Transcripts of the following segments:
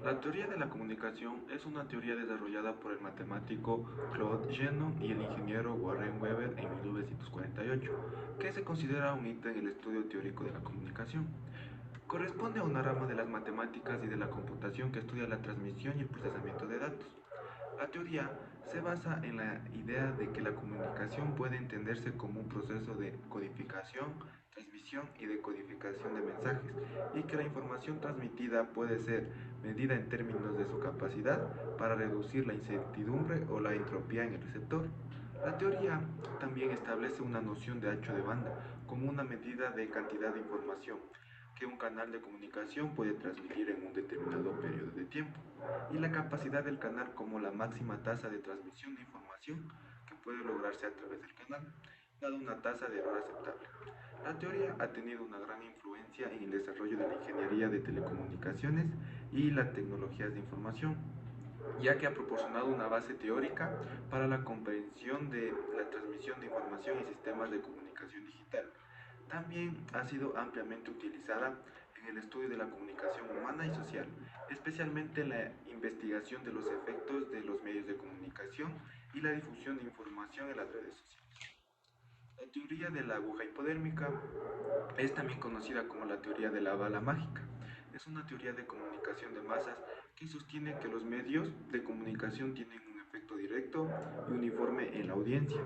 La teoría de la comunicación es una teoría desarrollada por el matemático Claude Shannon y el ingeniero Warren Weber en 1948, que se considera un hito en el estudio teórico de la comunicación. Corresponde a una rama de las matemáticas y de la computación que estudia la transmisión y el procesamiento de datos. La teoría se basa en la idea de que la comunicación puede entenderse como un proceso de codificación, transmisión y decodificación de mensajes, y que la información transmitida puede ser medida en términos de su capacidad para reducir la incertidumbre o la entropía en el receptor. La teoría también establece una noción de ancho de banda como una medida de cantidad de información que un canal de comunicación puede transmitir en un determinado periodo de tiempo, y la capacidad del canal como la máxima tasa de transmisión de información que puede lograrse a través del canal, dada una tasa de error aceptable. La teoría ha tenido una gran influencia en el desarrollo de la ingeniería de telecomunicaciones y las tecnologías de información, ya que ha proporcionado una base teórica para la comprensión de la transmisión de información y sistemas de comunicación digital. También ha sido ampliamente utilizada en el estudio de la comunicación humana y social, especialmente en la investigación de los efectos de los medios de comunicación y la difusión de información en las redes sociales. La teoría de la aguja hipodérmica es también conocida como la teoría de la bala mágica. Es una teoría de comunicación de masas que sostiene que los medios de comunicación tienen un efecto directo y uniforme en la audiencia.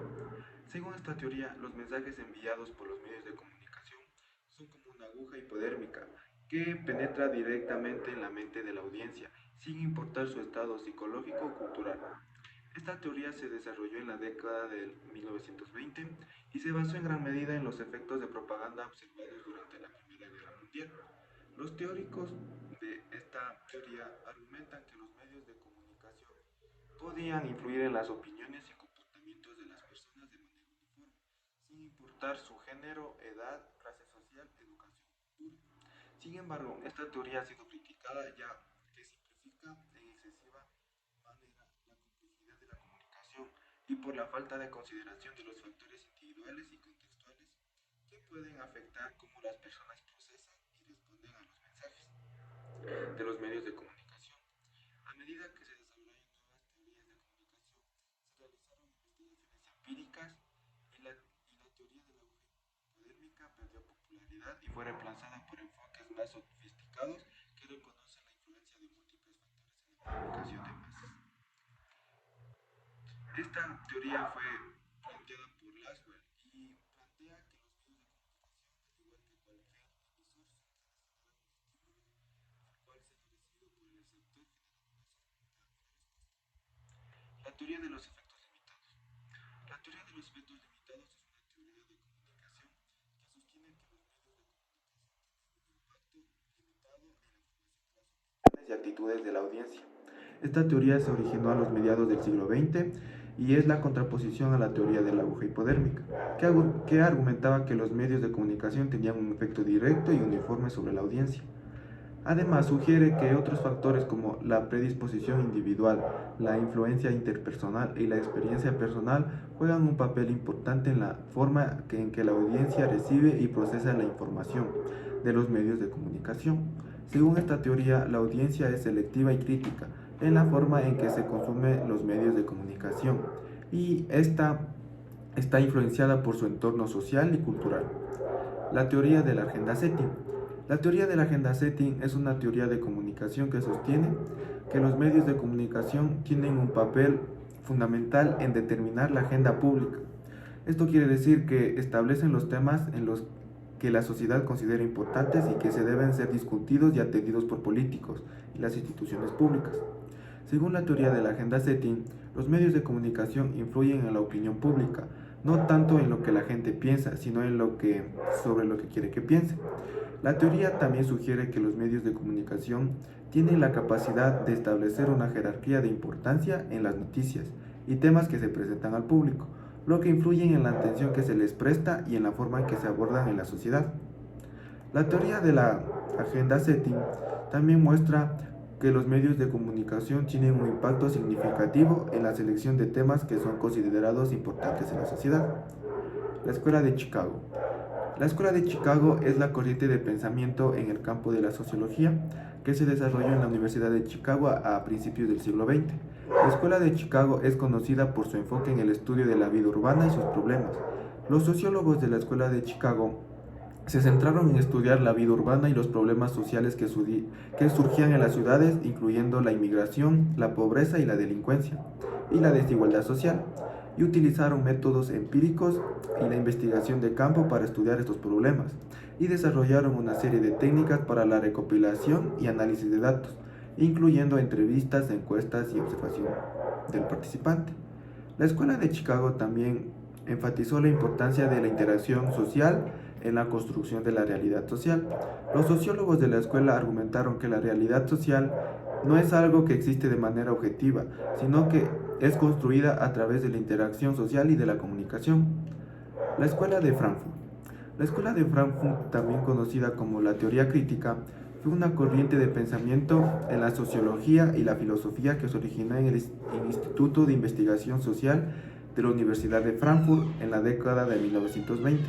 Según esta teoría, los mensajes enviados por los medios de comunicación son como una aguja hipodérmica que penetra directamente en la mente de la audiencia, sin importar su estado psicológico o cultural. Esta teoría se desarrolló en la década del 1920 y se basó en gran medida en los efectos de propaganda observados durante la Primera Guerra Mundial. Los teóricos de esta teoría argumentan que los medios de comunicación podían influir en las opiniones y comportamientos de las personas de manera uniforme, sin importar su género, edad, clase social, educación o cultura. Sin embargo, esta teoría ha sido criticada ya que simplifica en excesiva manera la complejidad de la comunicación y por la falta de consideración de los factores individuales y contextuales que pueden afectar cómo las personas procesan y responden a los mensajes de los medios de comunicación. A medida que se desarrollaron nuevas teorías de comunicación, se realizaron investigaciones empíricas y la teoría de la aguja hipodérmica perdió popularidad y fue reemplazada por enfoques más sofisticados que reconocen la influencia de múltiples factores en la comunicación de masas. Esta teoría fue planteada por Laswell y plantea que los medios de comunicación, al igual que cualquier emisor, son relacionados a un estímulo, el cual siendo recibido por el receptor genera una respuesta. La teoría de los efectos limitados. La teoría de los efectos limitados es una teoría de comunicación que sostiene que los medios de comunicación tienen un impacto limitado en la formación de las opiniones y actitudes de la audiencia. Esta teoría se originó a los mediados del siglo XX y es la contraposición a la teoría de la aguja hipodérmica, que argumentaba que los medios de comunicación tenían un efecto directo y uniforme sobre la audiencia. Además, sugiere que otros factores como la predisposición individual, la influencia interpersonal y la experiencia personal juegan un papel importante en la forma en que la audiencia recibe y procesa la información de los medios de comunicación. Según esta teoría, la audiencia es selectiva y crítica en la forma en que se consumen los medios de comunicación y esta está influenciada por su entorno social y cultural. La teoría de la agenda setting. La teoría de la agenda setting es una teoría de comunicación que sostiene que los medios de comunicación tienen un papel fundamental en determinar la agenda pública. Esto quiere decir que establecen los temas en los que la sociedad considera importantes y que se deben ser discutidos y atendidos por políticos y las instituciones públicas. Según la teoría de la agenda setting, los medios de comunicación influyen en la opinión pública, no tanto en lo que la gente piensa, sino en sobre lo que quiere que piense. La teoría también sugiere que los medios de comunicación tienen la capacidad de establecer una jerarquía de importancia en las noticias y temas que se presentan al público, lo que influye en la atención que se les presta y en la forma en que se abordan en la sociedad. La teoría de la agenda setting también muestra que los medios de comunicación tienen un impacto significativo en la selección de temas que son considerados importantes en la sociedad. La Escuela de Chicago. La Escuela de Chicago es la corriente de pensamiento en el campo de la sociología que se desarrolló en la Universidad de Chicago a principios del siglo XX. La Escuela de Chicago es conocida por su enfoque en el estudio de la vida urbana y sus problemas. Los sociólogos de la Escuela de Chicago se centraron en estudiar la vida urbana y los problemas sociales que surgían en las ciudades, incluyendo la inmigración, la pobreza y la delincuencia, y la desigualdad social, y utilizaron métodos empíricos y la investigación de campo para estudiar estos problemas, y desarrollaron una serie de técnicas para la recopilación y análisis de datos, incluyendo entrevistas, encuestas y observación del participante. La Escuela de Chicago también enfatizó la importancia de la interacción social en la construcción de la realidad social. Los sociólogos de la escuela argumentaron que la realidad social no es algo que existe de manera objetiva, sino que es construida a través de la interacción social y de la comunicación. La Escuela de Frankfurt. La Escuela de Frankfurt, también conocida como la teoría crítica, fue una corriente de pensamiento en la sociología y la filosofía que se originó en el Instituto de Investigación Social de la Universidad de Frankfurt en la década de 1920.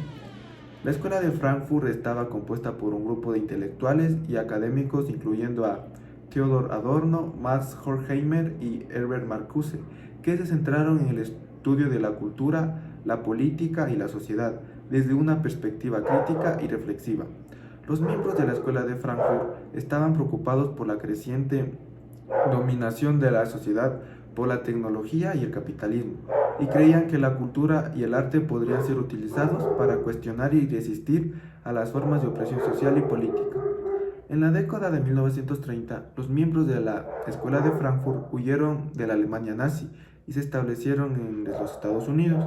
La Escuela de Frankfurt estaba compuesta por un grupo de intelectuales y académicos, incluyendo a Theodor Adorno, Max Horkheimer y Herbert Marcuse, que se centraron en el estudio de la cultura, la política y la sociedad desde una perspectiva crítica y reflexiva. Los miembros de la Escuela de Frankfurt estaban preocupados por la creciente dominación de la sociedad por la tecnología y el capitalismo, y creían que la cultura y el arte podrían ser utilizados para cuestionar y resistir a las formas de opresión social y política. En la década de 1930, los miembros de la Escuela de Frankfurt huyeron de la Alemania nazi y se establecieron en los Estados Unidos,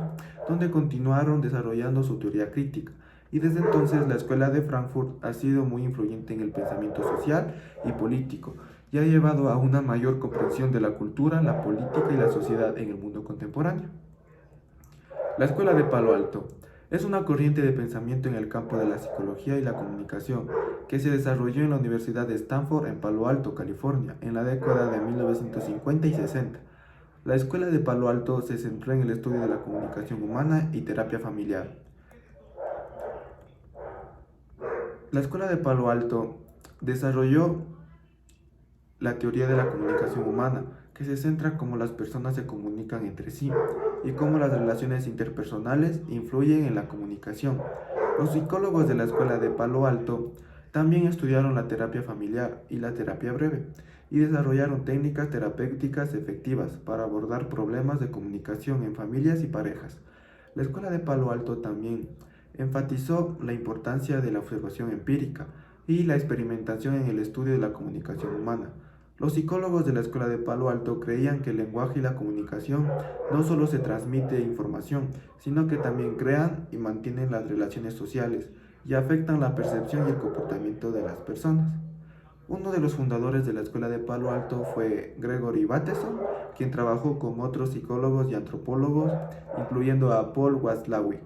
donde continuaron desarrollando su teoría crítica. Y desde entonces la Escuela de Frankfurt ha sido muy influyente en el pensamiento social y político, y ha llevado a una mayor comprensión de la cultura, la política y la sociedad en el mundo contemporáneo. La Escuela de Palo Alto es una corriente de pensamiento en el campo de la psicología y la comunicación que se desarrolló en la Universidad de Stanford en Palo Alto, California, en la década de 1950 y 60. La Escuela de Palo Alto se centró en el estudio de la comunicación humana y terapia familiar. La Escuela de Palo Alto desarrolló la teoría de la comunicación humana, que se centra en cómo las personas se comunican entre sí y cómo las relaciones interpersonales influyen en la comunicación. Los psicólogos de la Escuela de Palo Alto también estudiaron la terapia familiar y la terapia breve y desarrollaron técnicas terapéuticas efectivas para abordar problemas de comunicación en familias y parejas. La Escuela de Palo Alto también enfatizó la importancia de la observación empírica y la experimentación en el estudio de la comunicación humana. Los psicólogos de la Escuela de Palo Alto creían que el lenguaje y la comunicación no solo se transmite información, sino que también crean y mantienen las relaciones sociales y afectan la percepción y el comportamiento de las personas. Uno de los fundadores de la Escuela de Palo Alto fue Gregory Bateson, quien trabajó con otros psicólogos y antropólogos, incluyendo a Paul Watzlawick.